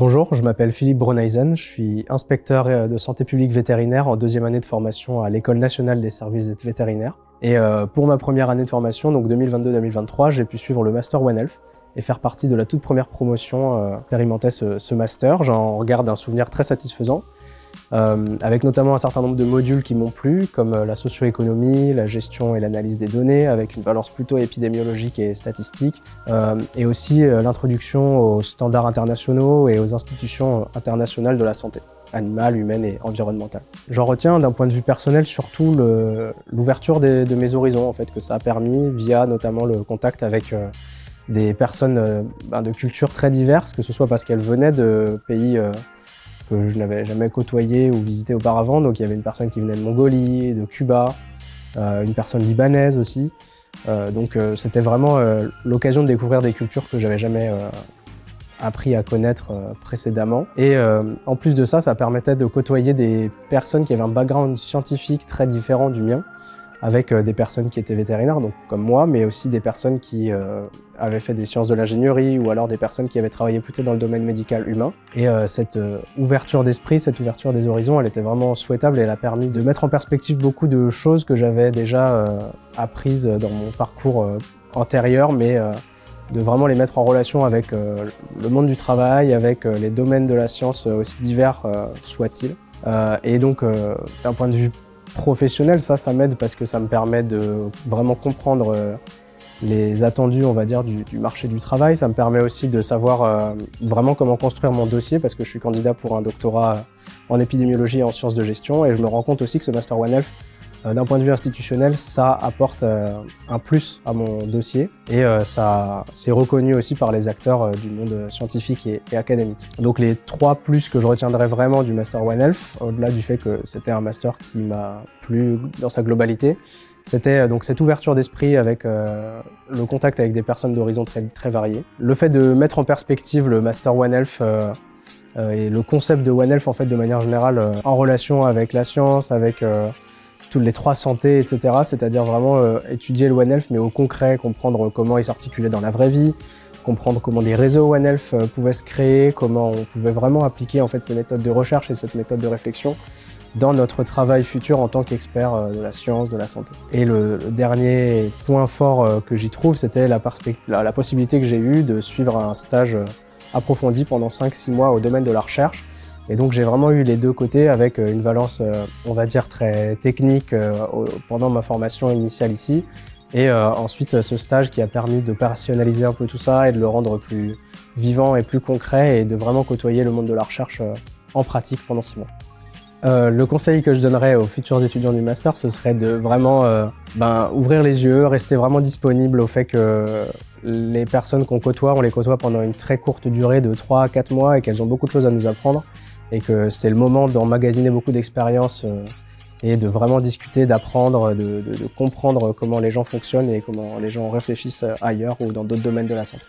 Bonjour, je m'appelle Philippe Bronheisen, je suis inspecteur de santé publique vétérinaire en deuxième année de formation à l'École nationale des services vétérinaires. Et pour ma première année de formation, donc 2022-2023, j'ai pu suivre le Master One Health et faire partie de la toute première promotion expérimentait ce master. J'en garde un souvenir très satisfaisant, avec notamment un certain nombre de modules qui m'ont plu, comme la socio-économie, la gestion et l'analyse des données, avec une valence plutôt épidémiologique et statistique, et aussi l'introduction aux standards internationaux et aux institutions internationales de la santé, animale, humaine et environnementale. J'en retiens d'un point de vue personnel surtout l'ouverture de mes horizons en fait, que ça a permis via notamment le contact avec des personnes de cultures très diverses, que ce soit parce qu'elles venaient de pays que je n'avais jamais côtoyé ou visité auparavant. Donc il y avait une personne qui venait de Mongolie, de Cuba, une personne libanaise aussi. Donc c'était vraiment l'occasion de découvrir des cultures que j'avais jamais appris à connaître précédemment. Et en plus de ça, ça permettait de côtoyer des personnes qui avaient un background scientifique très différent du mien, avec des personnes qui étaient vétérinaires, donc comme moi, mais aussi des personnes qui avaient fait des sciences de l'ingénierie ou alors des personnes qui avaient travaillé plutôt dans le domaine médical humain. Et cette ouverture d'esprit, cette ouverture des horizons, elle était vraiment souhaitable et elle a permis de mettre en perspective beaucoup de choses que j'avais déjà apprises dans mon parcours antérieur, mais de vraiment les mettre en relation avec le monde du travail, avec les domaines de la science aussi divers soient-ils. Et donc, d'un point de vue professionnel, ça m'aide parce que ça me permet de vraiment comprendre les attendus, on va dire, du marché du travail. Ça me permet aussi de savoir vraiment comment construire mon dossier parce que je suis candidat pour un doctorat en épidémiologie et en sciences de gestion et je me rends compte aussi que ce Master One Health, d'un point de vue institutionnel, ça apporte un plus à mon dossier et ça c'est reconnu aussi par les acteurs du monde scientifique et académique. Donc les trois plus que je retiendrai vraiment du Master One Health, au-delà du fait que c'était un master qui m'a plu dans sa globalité, c'était donc cette ouverture d'esprit avec le contact avec des personnes d'horizons très variés. Le fait de mettre en perspective le Master One Health et le concept de One Health en fait de manière générale en relation avec la science, avec toutes les trois santé, etc. C'est-à-dire vraiment étudier le One Health, mais au concret, comprendre comment il s'articulait dans la vraie vie, comprendre comment des réseaux One Health pouvaient se créer, comment on pouvait vraiment appliquer en fait ces méthodes de recherche et cette méthode de réflexion dans notre travail futur en tant qu'expert de la science, de la santé. Et le dernier point fort que j'y trouve, c'était la possibilité que j'ai eue de suivre un stage approfondi pendant 5-6 mois au domaine de la recherche. Et donc j'ai vraiment eu les deux côtés avec une valence, on va dire, très technique pendant ma formation initiale ici. Et ensuite ce stage qui a permis de personnaliser un peu tout ça et de le rendre plus vivant et plus concret et de vraiment côtoyer le monde de la recherche en pratique pendant 6 mois. Le conseil que je donnerais aux futurs étudiants du master, ce serait de vraiment ouvrir les yeux, rester vraiment disponible au fait que les personnes qu'on côtoie, on les côtoie pendant une très courte durée de 3 à 4 mois et qu'elles ont beaucoup de choses à nous apprendre. Et que c'est le moment d'emmagasiner beaucoup d'expériences et de vraiment discuter, d'apprendre, de comprendre comment les gens fonctionnent et comment les gens réfléchissent ailleurs ou dans d'autres domaines de la santé.